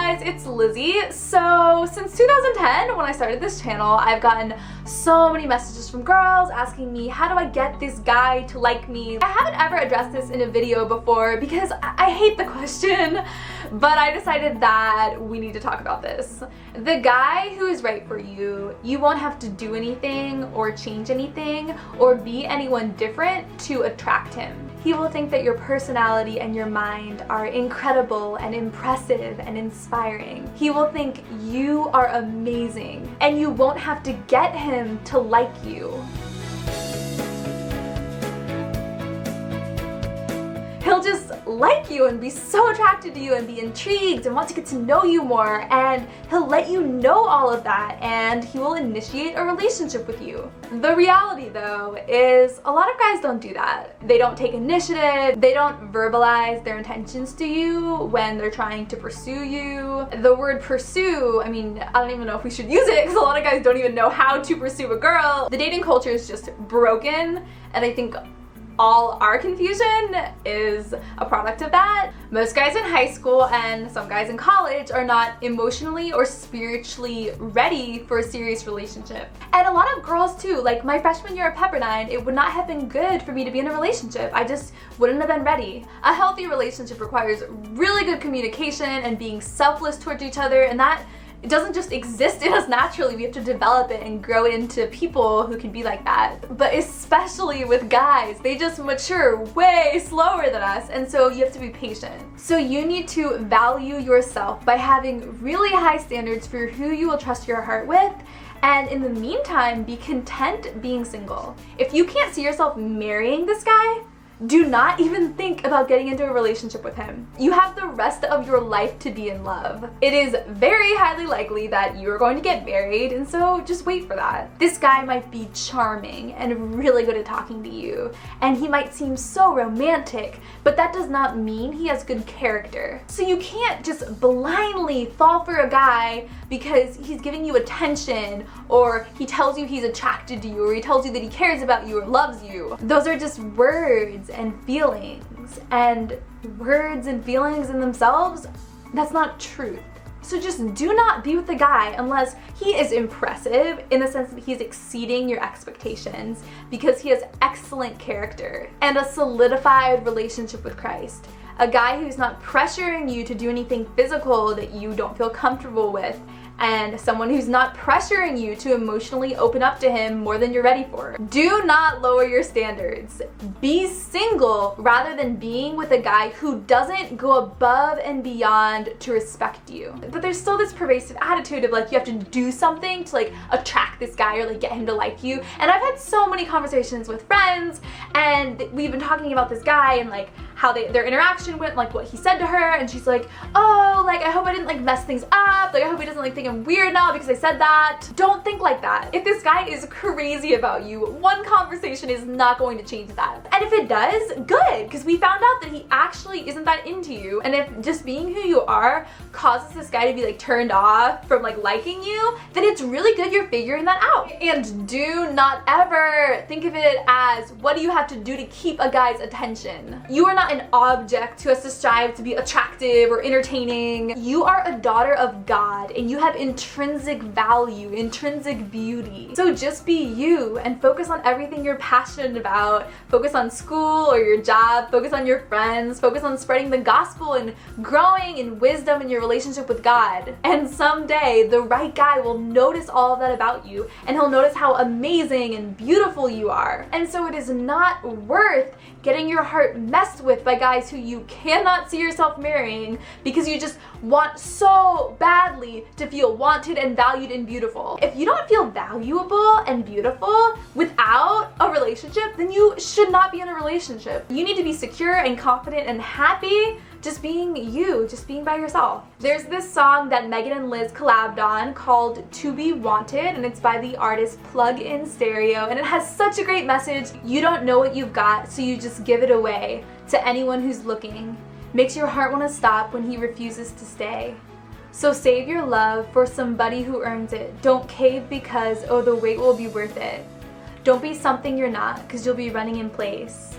guys, it's Lizzie. So since 2010, when I started this channel, I've gotten so many messages from girls asking me, how do I get this guy to like me? I haven't ever addressed this in a video before because I hate the question, but I decided that we need to talk about this. The guy who is right for you, you won't have to do anything or change anything or be anyone different to attract him. He will think that your personality and your mind are incredible and impressive and inspiring. He will think you are amazing, and you won't have to get him to like you. He'll just like you and be so attracted to you and be intrigued and want to get to know you more, and he'll let you know all of that, and he will initiate a relationship with you. The reality though is a lot of guys don't do that. They don't take initiative, they don't verbalize their intentions to you when they're trying to pursue you. The word pursue, I mean, I don't even know if we should use it because a lot of guys don't even know how to pursue a girl. The dating culture is just broken, and I think all our confusion is a product of that. Most guys in high school and some guys in college are not emotionally or spiritually ready for a serious relationship. And a lot of girls too, like my freshman year at Pepperdine, it would not have been good for me to be in a relationship. I just wouldn't have been ready. A healthy relationship requires really good communication and being selfless towards each other, and that it doesn't just exist in us naturally. We have to develop it and grow into people who can be like that. But especially with guys, they just mature way slower than us, and so you have to be patient. So you need to value yourself by having really high standards for who you will trust your heart with, and in the meantime, be content being single. If you can't see yourself marrying this guy, do not even think about getting into a relationship with him. You have the rest of your life to be in love. It is very highly likely that you're going to get married, and so just wait for that. This guy might be charming and really good at talking to you, and he might seem so romantic, but that does not mean he has good character. So you can't just blindly fall for a guy because he's giving you attention, or he tells you he's attracted to you, or he tells you that he cares about you or loves you. Those are just words and feelings, and words and feelings in themselves, that's not truth. So just do not be with a guy unless he is impressive in the sense that he's exceeding your expectations because he has excellent character and a solidified relationship with Christ. A guy who's not pressuring you to do anything physical that you don't feel comfortable with, and someone who's not pressuring you to emotionally open up to him more than you're ready for. Do not lower your standards. Be single rather than being with a guy who doesn't go above and beyond to respect you. But there's still this pervasive attitude of like you have to do something to like attract this guy or like get him to like you. And I've had so many conversations with friends, and we've been talking about this guy and like how their interaction went, like what he said to her, and she's like, oh, like I hope I didn't like mess things up, like I hope he doesn't like think I'm weird now because I said that. Don't think like that. If this guy is crazy about you, one conversation is not going to change that. And if it does, good, because we found out that he actually isn't that into you. And if just being who you are causes this guy to be like turned off from like liking you, then it's really good you're figuring that out. And do not ever think of it as what do you have to do to keep a guy's attention. You are not an object who has to strive to be attractive or entertaining. You are a daughter of God, and you have intrinsic value, intrinsic beauty. So just be you and focus on everything you're passionate about. Focus on school or your job, focus on your friends, focus on spreading the gospel and growing in wisdom in your relationship with God. And someday the right guy will notice all of that about you, and he'll notice how amazing and beautiful you are. And so it is not worth getting your heart messed with by guys who you cannot see yourself marrying because you just want so badly to feel wanted and valued and beautiful. If you don't feel valuable and beautiful without a relationship, then you should not be in a relationship. You need to be secure and confident and happy just being you, just being by yourself. There's this song that Megan and Liz collabed on called To Be Wanted, and it's by the artist Plug In Stereo, and it has such a great message. You don't know what you've got, so you just give it away to anyone who's looking. Makes your heart want to stop when he refuses to stay. So save your love for somebody who earns it. Don't cave because, oh, the wait will be worth it. Don't be something you're not, because you'll be running in place.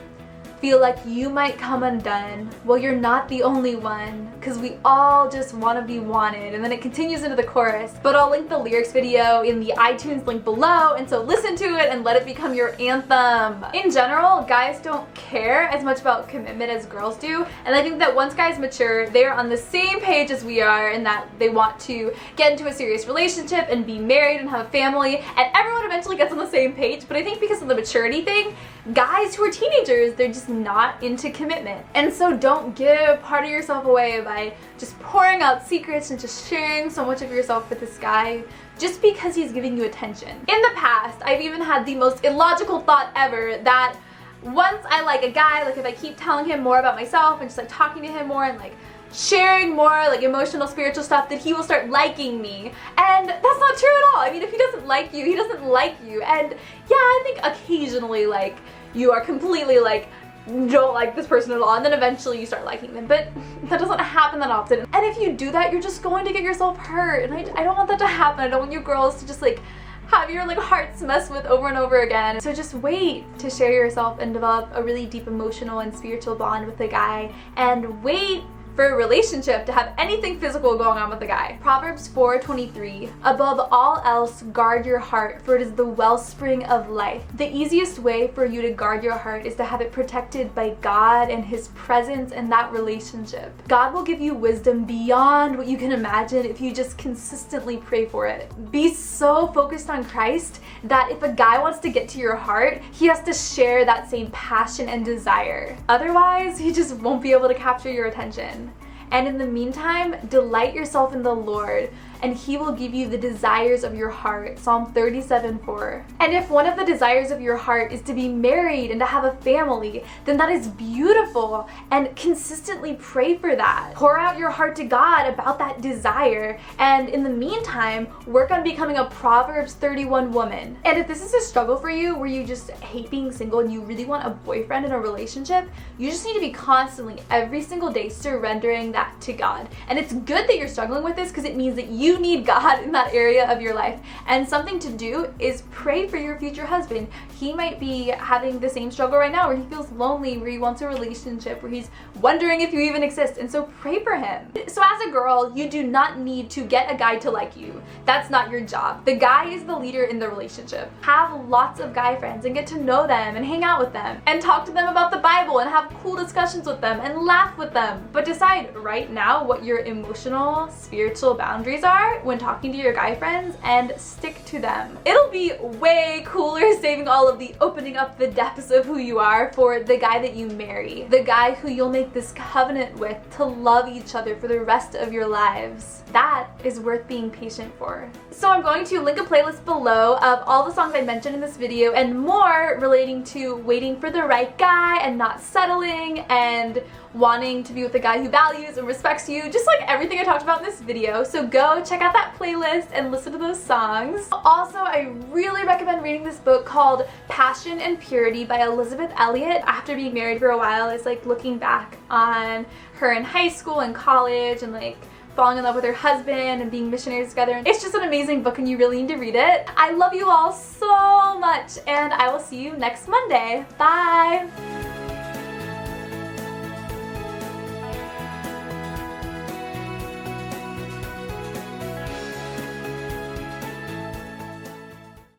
feel like you might come undone, well, you're not the only one, because we all just want to be wanted. And then it continues into the chorus, but I'll link the lyrics video in the iTunes link below, and so listen to it and let it become your anthem. In general, guys don't care as much about commitment as girls do, and I think that once guys mature, they are on the same page as we are in that they want to get into a serious relationship and be married and have a family, and everyone eventually gets on the same page. But I think because of the maturity thing, guys who are teenagers, they're just not into commitment. And so don't give part of yourself away by just pouring out secrets and just sharing so much of yourself with this guy just because he's giving you attention. In the past, I've even had the most illogical thought ever that once I like a guy, like if I keep telling him more about myself and just like talking to him more and like sharing more like emotional, spiritual stuff, that he will start liking me. And that's not true at all. I mean, if he doesn't like you, he doesn't like you. And yeah, I think occasionally like you are completely like don't like this person at all, and then eventually you start liking them, but that doesn't happen that often. And if you do that, you're just going to get yourself hurt, and I don't want that to happen. I don't want you girls to just like have your like hearts messed with over and over again. So just wait to share yourself and develop a really deep emotional and spiritual bond with a guy, and wait for a relationship to have anything physical going on with the guy. Proverbs 4:23, above all else, guard your heart, for it is the wellspring of life. The easiest way for you to guard your heart is to have it protected by God and His presence and that relationship. God will give you wisdom beyond what you can imagine if you just consistently pray for it. Be so focused on Christ that if a guy wants to get to your heart, he has to share that same passion and desire. Otherwise, he just won't be able to capture your attention. And in the meantime, delight yourself in the Lord, and He will give you the desires of your heart. Psalm 37:4. And if one of the desires of your heart is to be married and to have a family, then that is beautiful, and consistently pray for that. Pour out your heart to God about that desire, and in the meantime, work on becoming a Proverbs 31 woman. And if this is a struggle for you, where you just hate being single and you really want a boyfriend in a relationship, you just need to be constantly, every single day, surrendering that to God. And it's good that you're struggling with this, because it means that you need God in that area of your life. And something to do is pray for your future husband. He might be having the same struggle right now, where he feels lonely, where he wants a relationship, where he's wondering if you even exist, and so pray for him. So as a girl, you do not need to get a guy to like you. That's not your job. The guy is the leader in the relationship. Have lots of guy friends and get to know them and hang out with them and talk to them about the Bible and have cool discussions with them and laugh with them. But decide right now what your emotional, spiritual boundaries are when talking to your guy friends and stick to them. It'll be way cooler saving all of the opening up the depths of who you are for the guy that you marry, the guy who you'll make this covenant with to love each other for the rest of your lives. That is worth being patient for. So I'm going to link a playlist below of all the songs I mentioned in this video and more relating to waiting for the right guy and not settling and wanting to be with a guy who values and respects you, just like everything I talked about in this video. So go check out that playlist and listen to those songs. Also, I really recommend reading this book called Passion and Purity by Elizabeth Elliot. After being married for a while, it's like looking back on her in high school and college and like falling in love with her husband and being missionaries together. It's just an amazing book and you really need to read it. I love you all so much, and I will see you next Monday. Bye!